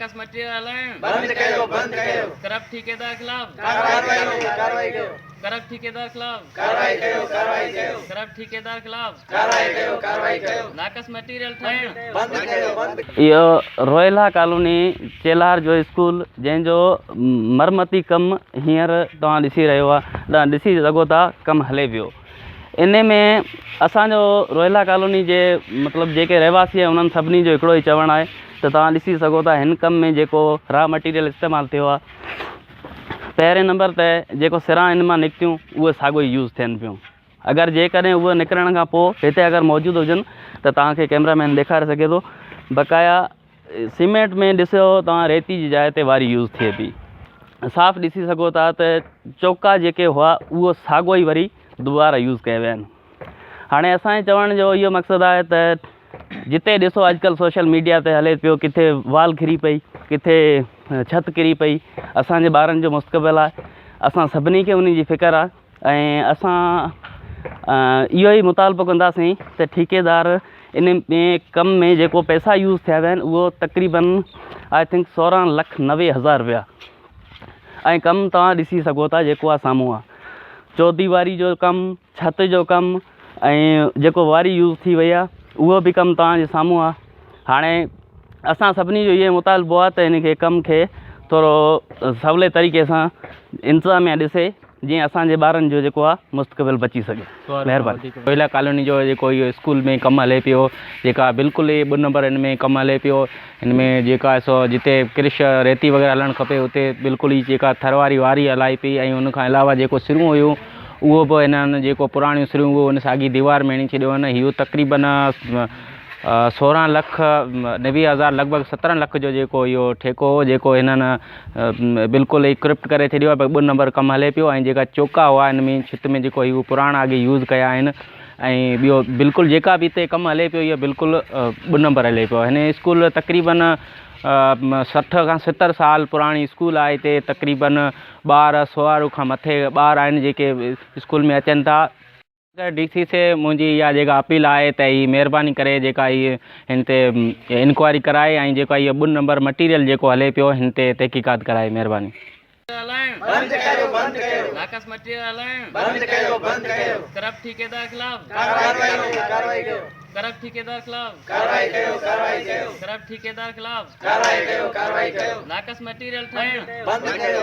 नाकस material हलाइण बंद कयो करप्ट ठेकेदार खिलाफ कार्रवाई कयो करप्ट ठेकेदार खिलाफ कार्रवाई कयो करप्ट ठेकेदार खिलाफ कार्रवाई कयो नाकस मटीरियल ठाहिण बंद कयो इहो रोहिला कॉलोनी चेलार जो स्कूल जंहिंजो मरमती कमु हींअर तव्हां ॾिसी रहियो आहे ॾिसी सघो था कमु हले पियो। इन में असांजो रोहिला कॉलोनी जे मतिलबु जेके रहवासी आहे उन्हनि सभिनी जो हिकिड़ो ई चवणु आहे त तव्हां ॾिसी सघो था हिन कम में जेको रॉ मटीरियल इस्तेमालु थियो आहे, पहिरें नंबर ते जेको सिरां इन मां निकितियूं उहे साॻियो ई यूज़ थियनि पियूं। अगरि जेकॾहिं उहे निकिरण खां पोइ हिते अगरि मौजूदु हुजनि त तव्हांखे कैमरामैन ॾेखारे सघे थो, बक़ाया सीमेंट में ॾिसो तव्हां रेती जी जाइ ते वारी यूज़ थिए थी। साफ़ु ॾिसी सघो था त चौका जेके हुआ उहो साॻियो ई वरी दुबारा यूज़ कया विया आहिनि। हाणे असांजे चवण जो इहो मक़सदु आहे त जिते ॾिसो अॼुकल्ह सोशल मीडिया ते हले पियो, किथे वाल किरी पई, किथे छत किरी पई, असांजे ॿारनि जो मुस्तक़बिल आहे, असां सभिनी खे उन जी फ़िक्र आहे ऐं असां इहो ई मुतालबो कंदासीं त ठेकेदार इन में कम में जेको पैसा यूज़ थिया विया आहिनि उहो तक़रीबन आई थिंक 16,90,000 रुपया ऐं कमु तव्हां ॾिसी सघो था जेको आहे साम्हूं आहे चौदीवारी जो कमु, छत जो कमु ऐं जेको वारी यूज़ थी वई आहे उहो बि कमु तव्हांजे साम्हूं आहे। हाणे असां सभिनी जो इहो मुतालबो आहे त इन खे कम खे थोरो सवले तरीक़े सां इंतिज़ामिया ॾिसे जीअं असांजे ॿारनि जो जेको आहे मुस्तक़बिल बची सघे। महिरबानी। रोहिला कॉलोनी जो जेको इहो स्कूल में कमु हले पियो, जेका बिल्कुलु ई 2 नंबर हिन में कमु हले पियो, हिन में जेका सो जिते क्रिश रेती वग़ैरह हलणु खपे उते बिल्कुलु ई जेका थरवारी वारी हलाई पई ऐं उनखां अलावा जेको सिरूं हुयूं उहो बि हिननि जेको पुराणियूं सिरूं उहो हुन साॻी दीवार में हणी छॾियो आहिनि। इहो तक़रीबन 16,90,000 लॻभॻि 17 लख जो जेको इहो ठेको हो जेको हिननि बिल्कुलु ई क्रिप्ट करे छॾियो आहे। 2 नंबर कमु हले पियो ऐं जेका चौका हुआ हिन में छित में जेको इहो पुराणा अॻे यूज़ कया आहिनि ऐं ॿियो बिल्कुलु जेका बि हिते कमु हले पियो इहो बिल्कुलु 2 नंबर हले पियो। हिन स्कूल तक़रीबन 60 खां 70 साल पुराणी स्कूल आहे। हिते तक़रीबन 100 खां मथे ॿार आहिनि जेके स्कूल में अचनि था। DC से मुंहिंजी इहा जेका अपील आहे त हीअ महिरबानी करे जेका इहे हिन ते इंक्वायरी कराए ऐं जेका इहो 2 नंबर मटीरियल जेको हले पियो हिन ते तहक़ीक़ात कराए। महिरबानी। बंद कयो नाकस मटीरियल हलाइण बंद कयो करप्ट ठेकेदार खिलाफ कार्रवाई कयो करप्ट ठेकेदार खिलाफ कार्रवाई कयो करप्ट ठेकेदार खिलाफ कार्रवाई कयो नाकस मटीरियल ठाहिण बंद कयो